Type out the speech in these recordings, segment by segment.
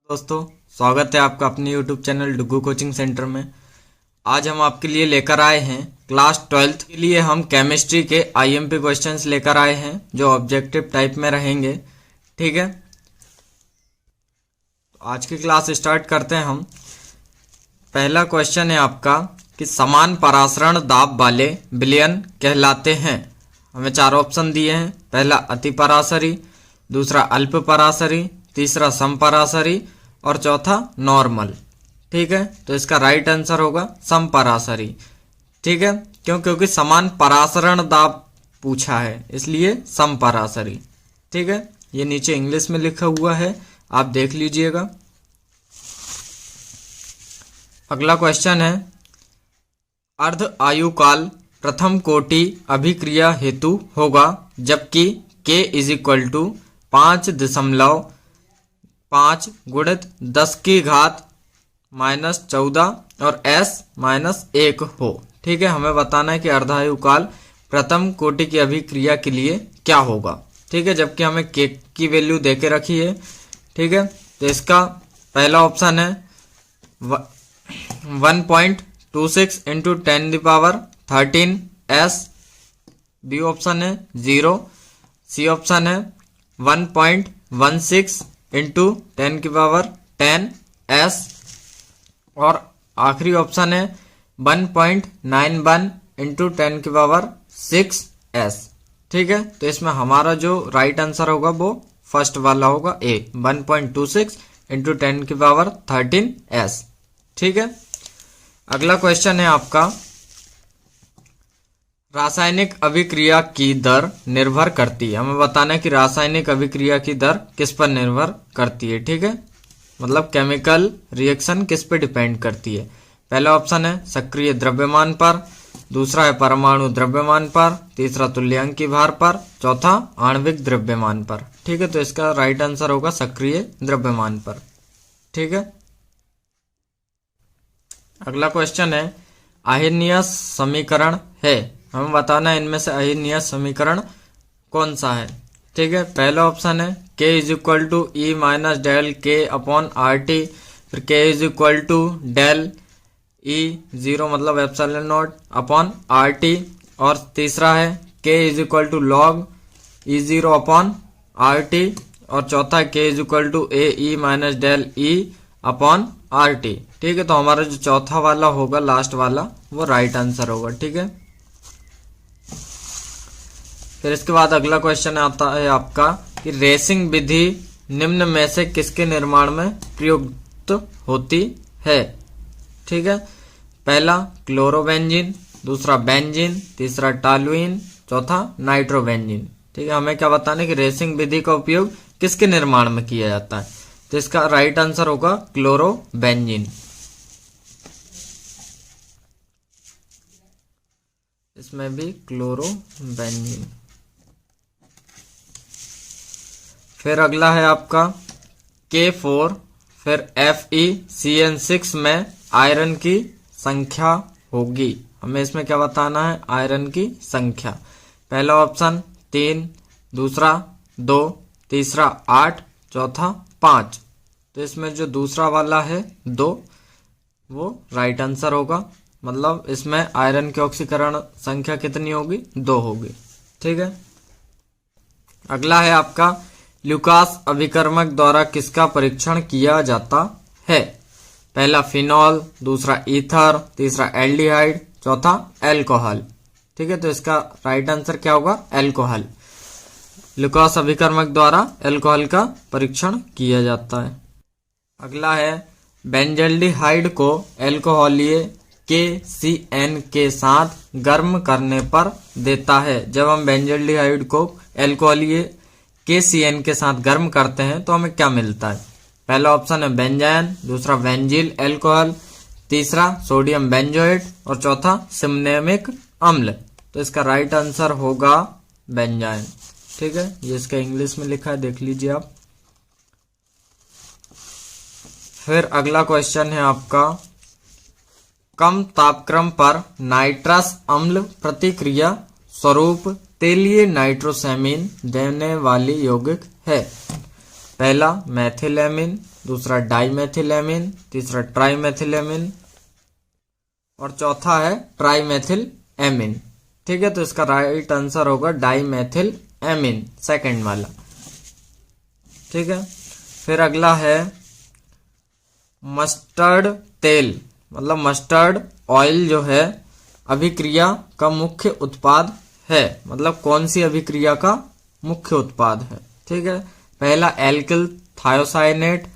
दोस्तों, स्वागत है आपका अपने YouTube चैनल डुगू कोचिंग सेंटर में। आज हम आपके लिए लेकर आए हैं क्लास 12th के लिए हम केमिस्ट्री के IMP क्वेश्चंस लेकर आए हैं जो ऑब्जेक्टिव टाइप में रहेंगे। ठीक है, तो आज की क्लास स्टार्ट करते हैं हम। पहला क्वेश्चन है आपका कि समान परासरण दाब वाले विलयन कहलाते हैं। हमें चार ऑप्शन दिए हैं। पहला अति परासरी, दूसरा अल्प परासरी, तीसरा समपरासरी और चौथा नॉर्मल। ठीक है, तो इसका राइट आंसर होगा समपरासरी। ठीक है, क्योंकि समान परासरण दाब पूछा है इसलिए समपरासरी। ठीक है, ये नीचे इंग्लिश में लिखा हुआ है, आप देख लीजिएगा। अगला क्वेश्चन है अर्ध आयुकाल प्रथम कोटि अभिक्रिया हेतु होगा जबकि K इज इक्वल टू 5.5 गुणित 10 की घात -14 और S -1 हो। ठीक है, हमें बताना है कि अर्धायुकाल प्रथम कोटि की अभिक्रिया के लिए क्या होगा। ठीक है, जबकि हमें K की वैल्यू देके रखी है। ठीक है, तो इसका पहला ऑप्शन है 1.26 इंटू 10⁻13 S, बी ऑप्शन है 0, सी ऑप्शन है 1.16 इंटू 10⁻10 S और आखिरी ऑप्शन है 1.91 इंटू 10⁻6 S। ठीक है, तो इसमें हमारा जो राइट आंसर होगा वो फर्स्ट वाला होगा, ए 1.26 इंटू 10⁻13 S। ठीक है, अगला क्वेश्चन है आपका रासायनिक अभिक्रिया की दर निर्भर करती है। हमें बताना है कि रासायनिक अभिक्रिया की दर किस पर निर्भर करती है। ठीक है, मतलब केमिकल रिएक्शन किस पे डिपेंड करती है। पहला ऑप्शन है सक्रिय द्रव्यमान पर, दूसरा है परमाणु द्रव्यमान पर, तीसरा तुल्यांकी भार पर, चौथा आणविक द्रव्यमान पर। ठीक है, तो इसका राइट आंसर होगा सक्रिय द्रव्यमान पर। ठीक है, अगला क्वेश्चन है आहिर्नियस समीकरण है। हमें बताना है इनमें से आहिर्नियस समीकरण कौन सा है। ठीक है, पहला ऑप्शन है K is equal to E minus del K upon RT, फिर K is equal to del E 0 मतलब एप्सिलॉन नॉट अपॉन RT, और तीसरा है K is equal to log E 0 upon RT, और चौथा K is equal to AE minus del E upon RT। ठीक है, तो हमारा जो चौथा वाला होगा लास्ट वाला वो राइट आंसर होगा। ठीक है, फिर इसके बाद अगला क्वेश्चन आता है आपका कि रेसिंग विधि निम्न में से किसके निर्माण में प्रयुक्त होती है। ठीक है, पहला क्लोरोबेंजीन, दूसरा बेंजीन, तीसरा टॉलुइन, चौथा नाइट्रोबेंजीन। ठीक है, हमें क्या बताना है कि रेसिंग विधि का उपयोग किसके निर्माण में किया जाता है। तो इसका राइट आंसर होगा क्लोरोबेंजीन। इसमें भी क्लोरोबेंजीन। फिर अगला है आपका K4 फिर FeCN6 में आयरन की संख्या होगी। हमें इसमें क्या बताना है, आयरन की संख्या। पहला ऑप्शन 3, दूसरा 2, तीसरा 8, चौथा 5। तो इसमें जो दूसरा वाला है 2 वो राइट आंसर होगा, मतलब इसमें आयरन की ऑक्सीकरण संख्या कितनी होगी, 2 होगी। ठीक है, अगला है आपका ल्यूकास अभिकर्मक द्वारा किसका परीक्षण किया जाता है। पहला फिनॉल, दूसरा ईथर, तीसरा एल्डिहाइड, चौथा एल्कोहल। ठीक है, तो इसका राइट आंसर क्या होगा, एल्कोहल। ल्यूकास अभिकर्मक द्वारा एल्कोहल का परीक्षण किया जाता है। अगला है बेंजल्डिहाइड को एल्कोहलीय KCN के साथ गर्म करने पर देता है। जब हम बेंजल्डिहाइड को एल्कोहलीय KCN के साथ गर्म करते हैं तो हमें क्या मिलता है। पहला ऑप्शन है बेंजाइन, दूसरा बेंजील अल्कोहल, तीसरा सोडियम बेंजोएट और चौथा सिमनेमिक अम्ल। तो इसका राइट आंसर होगा बेंजाइन। ठीक है, ये इसका इंग्लिश में लिखा है, देख लीजिए आप। फिर अगला क्वेश्चन है आपका कम तापक्रम पर नाइट्रस अम्ल प्रतिक्रिया स्वरूप तेलीय नाइट्रोसेमीन देने वाली यौगिक है। पहला मैथिलेमिन, दूसरा डाइमेथिलेमिन, तीसरा ट्राइमेथिलेमिन और चौथा है ट्राइमेथिल एमिन। ठीक है, तो इसका राइट आंसर होगा डाइमेथिल एमिन, सेकंड वाला। ठीक है, फिर अगला है मस्टर्ड तेल, मतलब मस्टर्ड ऑयल जो है अभिक्रिया का मुख्य उत्पाद है, मतलब कौन सी अभिक्रिया का मुख्य उत्पाद है। ठीक है, पहला एल्किल थायोसाइनेट,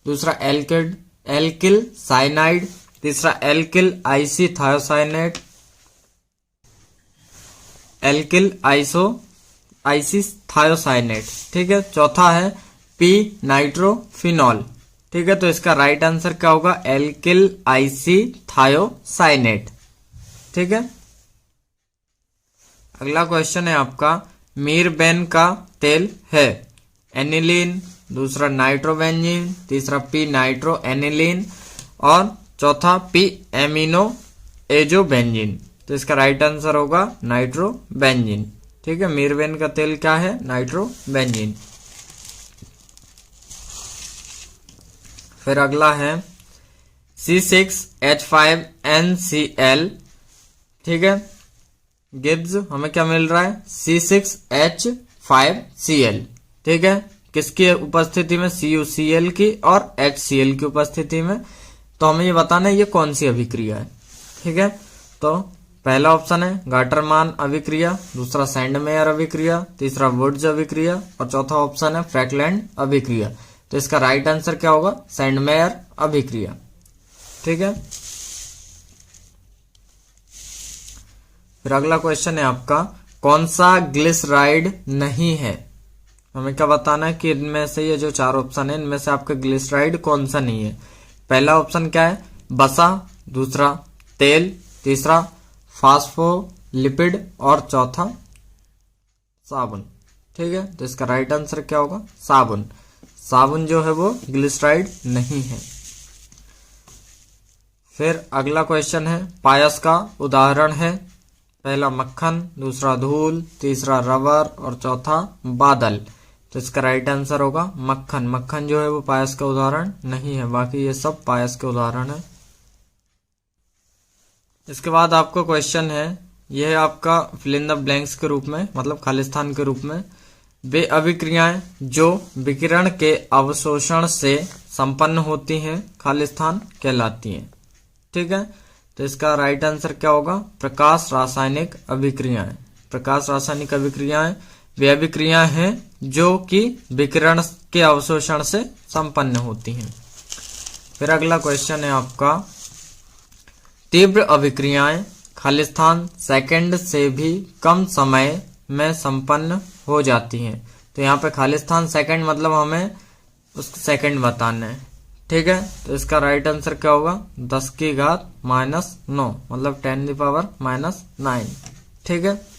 दूसरा एल्किल साइनाइड, तीसरा एल्किल आइसी थायोसाइनेट, एल्किल आइसी थायोसाइनेट। ठीक है, चौथा है पी नाइट्रोफिनॉल। ठीक है, तो इसका राइट आंसर क्या होगा, एल्किल आइसी थायोसाइनेट। ठीक है, अगला क्वेश्चन है आपका मीरबेन का तेल है एनिलीन, दूसरा नाइट्रोबेंजीन, तीसरा पी नाइट्रो एनिलीन और चौथा पी एमिनो एजोबेंजीन। तो इसका राइट आंसर होगा नाइट्रोबेंजीन। ठीक है, मीरबेन का तेल क्या है, नाइट्रोबेंजीन। फिर अगला है C6H5NCl। ठीक है, गिब्स हमें क्या मिल रहा है, C6H5Cl। ठीक है, किसकी उपस्थिति में, CuCl की और HCl की उपस्थिति में। तो हमें ये बताना है ये कौन सी अभिक्रिया है। ठीक है, तो पहला ऑप्शन है गाटरमान अभिक्रिया, दूसरा सैंडमेयर अभिक्रिया, तीसरा वुड्स अभिक्रिया और चौथा ऑप्शन है फ्रैकलैंड अभिक्रिया। तो इसका राइट आंसर क्या होगा, सैंडमेयर अभिक्रिया। ठीक है, फिर अगला क्वेश्चन है आपका कौन सा ग्लिसराइड नहीं है। हमें क्या बताना है कि इनमें से ये जो चार ऑप्शन है इनमें से आपका ग्लिसराइड कौन सा नहीं है। पहला ऑप्शन क्या है, बसा, दूसरा तेल, तीसरा फास्फोलिपिड और चौथा साबुन। ठीक है, तो इसका राइट आंसर क्या होगा, साबुन। साबुन जो है वो ग्लिसराइड नहीं है। फिर अगला क्वेश्चन है पायस का उदाहरण है, पहला मक्खन, दूसरा धूल, तीसरा रबर और चौथा बादल। तो इसका राइट आंसर होगा मक्खन। मक्खन जो है वो पायस का उदाहरण नहीं है, बाकी ये सब पायस के उदाहरण है। इसके बाद आपको क्वेश्चन है, यह है आपका फिल इन द ब्लैंक्स के रूप में, मतलब खालिस्तान के रूप में। वे अभिक्रियाएं जो विकिरण के अवशोषण से संपन्न होती हैं खालिस्तान कहलाती हैं। ठीक है, तो इसका राइट आंसर क्या होगा, प्रकाश रासायनिक अभिक्रियाएं। प्रकाश रासायनिक अभिक्रियाएं वे अभिक्रियाएं हैं जो कि विकिरण के अवशोषण से संपन्न होती हैं। फिर अगला क्वेश्चन है आपका तीव्र अभिक्रियाएं खालिस्तान सेकंड से भी कम समय में संपन्न हो जाती हैं। तो यहाँ पे खालिस्तान सेकंड मतलब हमें उसका सेकंड बताना है। ठीक है, तो इसका राइट आंसर क्या होगा, 10 की घात -9 मतलब 10⁻⁹। ठीक है,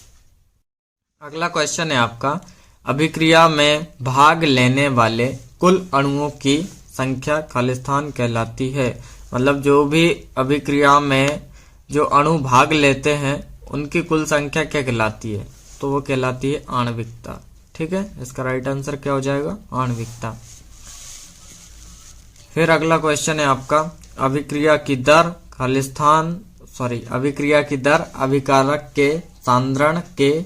अगला क्वेश्चन है आपका अभिक्रिया में भाग लेने वाले कुल अणुओं की संख्या खालिस्तान कहलाती है। मतलब जो भी अभिक्रिया में जो अणु भाग लेते हैं उनकी कुल संख्या क्या कहलाती है, तो वो कहलाती है आणविकता। ठीक है, इसका राइट आंसर क्या हो जाएगा, आणविकता। फिर अगला क्वेश्चन है आपका अभिक्रिया की दर अभिक्रिया की दर अभिकारक के सांद्रण के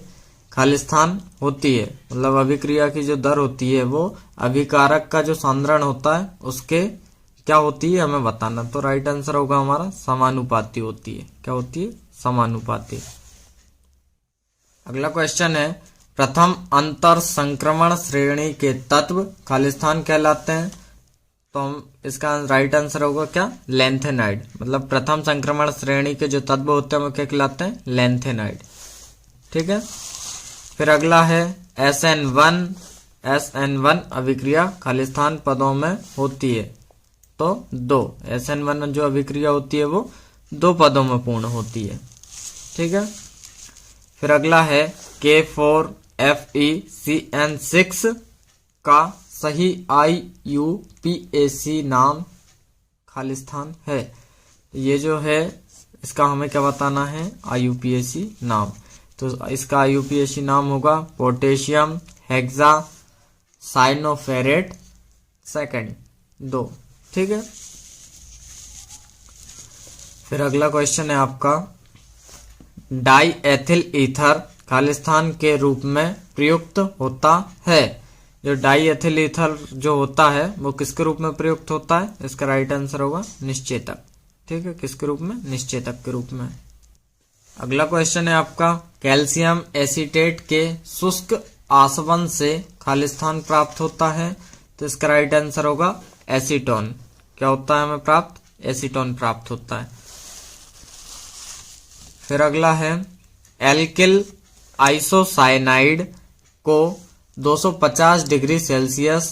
खालिस्तान होती है। मतलब अभिक्रिया की जो दर होती है वो अभिकारक का जो सांद्रण होता है उसके क्या होती है हमें बताना। तो राइट आंसर होगा हमारा समानुपाती होती है। क्या होती है, समानुपाती। अगला क्वेश्चन है प्रथम अंतर संक्रमण श्रेणी के तत्व खालिस्तान कहलाते हैं। तो हम इसका राइट आंसर होगा क्या, लैंथेनाइड। मतलब प्रथम संक्रमण श्रेणी के जो तत्व होते हैं वो क्या कहलाते हैं, लैंथेनाइड। ठीक है, फिर अगला है SN1 अभिक्रिया खालिस्तान पदों में होती है। तो 2 SN1 जो अभिक्रिया होती है वो 2 पदों में पूर्ण होती है। ठीक है, फिर अगला है K4FeCN6 का सही IUPAC नाम खालिस्तान है। ये जो है इसका हमें क्या बताना है, IUPAC नाम। तो इसका IUPAC नाम होगा पोटेशियम हेक्सा साइनोफेरेट सेकंड। 2। ठीक है। फिर अगला क्वेश्चन है आपका, डाई एथिल ईथर खालिस्तान के रूप में प्रयुक्त होता है। जो डाई एथिल ईथर जो होता है वो किसके रूप में प्रयुक्त होता है? इसका राइट आंसर होगा निश्चेतक। ठीक है, किसके रूप में? निश्चेतक के रूप में। अगला क्वेश्चन है आपका, कैल्शियम एसीटेट के शुष्क आसवन से खालिस्तान प्राप्त होता है। तो इसका राइट आंसर होगा एसीटोन। क्या होता है हमें प्राप्त? एसीटोन प्राप्त होता है। फिर अगला है, एल्किल आइसोसाइनाइड को 250 डिग्री सेल्सियस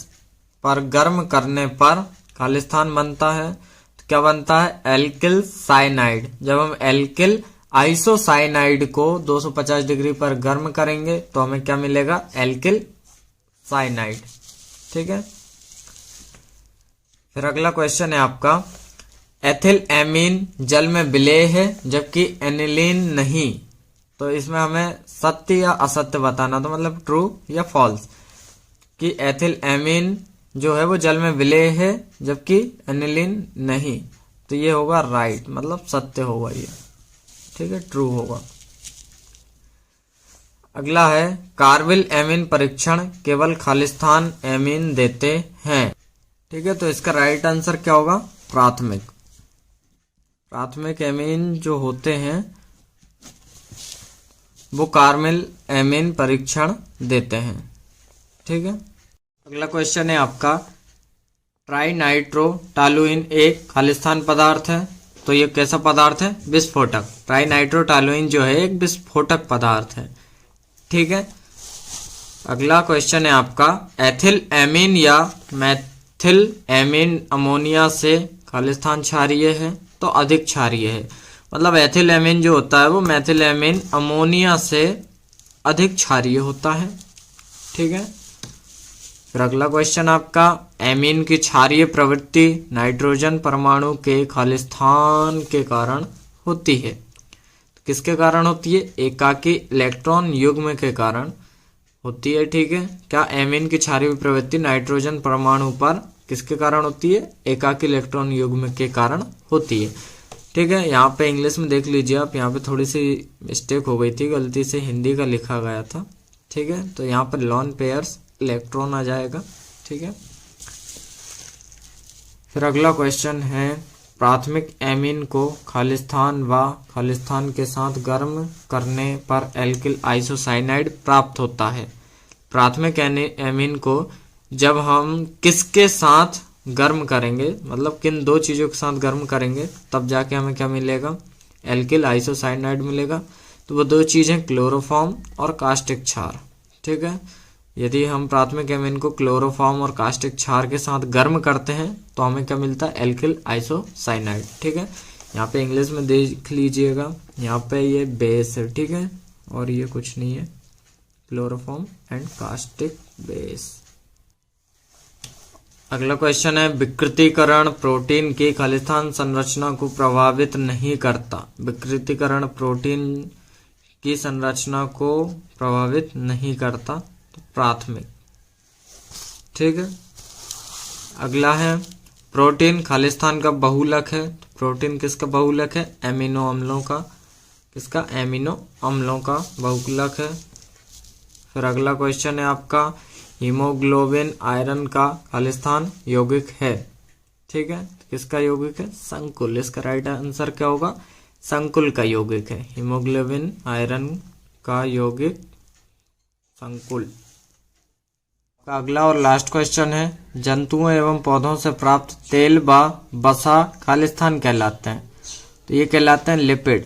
पर गर्म करने पर खालिस्तान बनता है। तो क्या बनता है? Alkyl cyanide. जब हम एल्किल आइसोसाइनाइड को 250 डिग्री पर गर्म करेंगे तो हमें क्या मिलेगा? Alkyl cyanide. ठीक है। फिर अगला क्वेश्चन है आपका, एथिल एमीन जल में विलेय है जबकि एनिलीन नहीं। तो इसमें हमें सत्य या असत्य बताना, तो मतलब ट्रू या फॉल्स, कि एथिल एमीन जो है वो जल में विलेय है जबकि एनिलीन नहीं। तो ये होगा राइट, मतलब सत्य होगा ये। ठीक है, ट्रू होगा। अगला है, कार्बिल एमीन परीक्षण केवल खालिस्तान एमीन देते हैं। ठीक है, तो इसका राइट आंसर क्या होगा? प्राथमिक। प्राथमिक एमीन जो होते हैं वो कार्बिल एमीन परीक्षण देते हैं। ठीक है। अगला क्वेश्चन है आपका, ट्राइनाइट्रोटॉलुइन एक खालिस्तान पदार्थ है। तो ये कैसा पदार्थ है? विस्फोटक। ट्राइनाइट्रोटॉलुइन जो है एक विस्फोटक पदार्थ है। ठीक है। अगला क्वेश्चन है आपका, एथिल एमीन या मैथिल एमीन अमोनिया से खालिस्तान क्षारीय है। तो अधिक क्षारीय है, मतलब एथिल एमीन जो होता है वो मैथिल एमीन अमोनिया से अधिक क्षारीय होता है। ठीक है। फिर अगला क्वेश्चन आपका, एमीन की क्षारीय प्रवृत्ति नाइट्रोजन परमाणु के खालिस्तान के कारण होती है। तो किसके कारण होती है? एकाकी इलेक्ट्रॉन युग्म के कारण होती है। ठीक है। क्या एमीन की क्षारीय प्रवृत्ति नाइट्रोजन परमाणु पर किसके कारण होती है? एकाकी इलेक्ट्रॉन युग्म के कारण होती है। ठीक है। यहाँ पे इंग्लिश में देख लीजिए आप, यहाँ पे थोड़ी सी मिस्टेक हो गई थी, गलती से हिंदी का लिखा गया था। ठीक है, तो यहाँ पर लॉन पेयर्स इलेक्ट्रॉन आ जाएगा। ठीक है। फिर अगला क्वेश्चन है, प्राथमिक एमीन को खालिस्तान व खालिस्तान के साथ गर्म करने पर एल्किल आइसोसाइनाइड प्राप्त होता है। प्राथमिक एमीन को जब हम किसके साथ गर्म करेंगे, मतलब किन दो चीजों के साथ गर्म करेंगे, तब जाके हमें क्या मिलेगा? एल्किल आइसोसाइनाइड मिलेगा। तो वो दो चीजें क्लोरोफॉर्म और कास्टिक क्षार। ठीक है। यदि हम प्राथमिक एमीन को क्लोरोफॉर्म और कास्टिक क्षार के साथ गर्म करते हैं तो हमें क्या मिलता है? Alkyl isocyanide. ठीक है। यहाँ पे इंग्लिश में देख लीजिएगा, यहाँ पे ये बेस है। ठीक है, और ये कुछ नहीं है, क्लोरोफॉर्म एंड कास्टिक बेस। अगला क्वेश्चन है, विकृतीकरण प्रोटीन की खालिस्तान संरचना को प्रभावित नहीं करता। विकृतीकरण प्रोटीन की संरचना को प्रभावित नहीं करता, तो प्राथमिक। ठीक है। अगला है, प्रोटीन खालिस्तान का बहुलक है। तो प्रोटीन किसका बहुलक है? एमिनो अम्लों का। किसका? एमिनो अम्लों का बहुलक है। फिर अगला क्वेश्चन है आपका, हीमोग्लोबिन आयरन का खालिस्तान यौगिक है। ठीक है, किसका यौगिक है? संकुल। इसका राइट आंसर क्या होगा? संकुल का यौगिक है। हीमोग्लोबिन आयरन का यौगिक संकुल। अगला और लास्ट क्वेश्चन है, जंतुओं एवं पौधों से प्राप्त तेल व वसा खालिस्तान कहलाते हैं। तो ये कहलाते हैं लिपिड।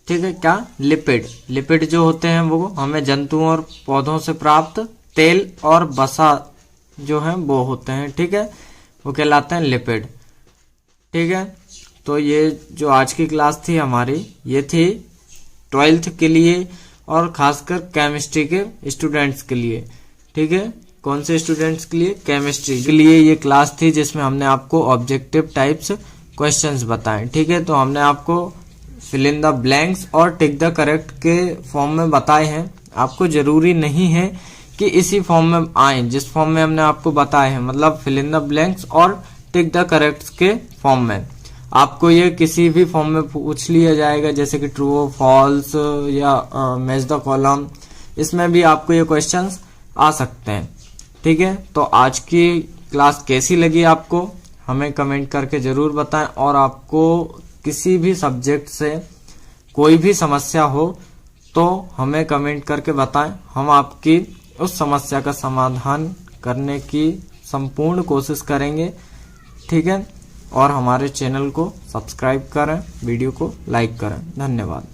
ठीक है, क्या? लिपिड। लिपिड जो होते हैं वो हमें जंतुओं और पौधों से प्राप्त तेल और वसा जो है वो होते हैं। ठीक है, वो कहलाते हैं लिपिड। ठीक है, तो ये जो आज की क्लास थी हमारी, ये थी 12th के लिए और खासकर केमिस्ट्री के स्टूडेंट्स के लिए। ठीक है, कौन से स्टूडेंट्स के लिए? केमिस्ट्री के लिए ये क्लास थी जिसमें हमने आपको ऑब्जेक्टिव टाइप्स क्वेश्चंस बताए। ठीक है, तो हमने आपको फिल इन द ब्लैंक्स और टिक द करेक्ट के फॉर्म में बताए हैं। आपको जरूरी नहीं है कि इसी फॉर्म में आए जिस फॉर्म में हमने आपको बताए हैं, मतलब फिल इन द ब्लैंक्स और टिक द करेक्ट के फॉर्म में। आपको ये किसी भी फॉर्म में पूछ लिया जाएगा, जैसे कि ट्रू फॉल्स या मैच द कॉलम, इसमें भी आपको ये क्वेश्चंस आ सकते हैं। ठीक है, तो आज की क्लास कैसी लगी आपको हमें कमेंट करके जरूर बताएं, और आपको किसी भी सब्जेक्ट से कोई भी समस्या हो तो हमें कमेंट करके बताएं, हम आपकी उस समस्या का समाधान करने की संपूर्ण कोशिश करेंगे। ठीक है, और हमारे चैनल को सब्सक्राइब करें, वीडियो को लाइक करें। धन्यवाद।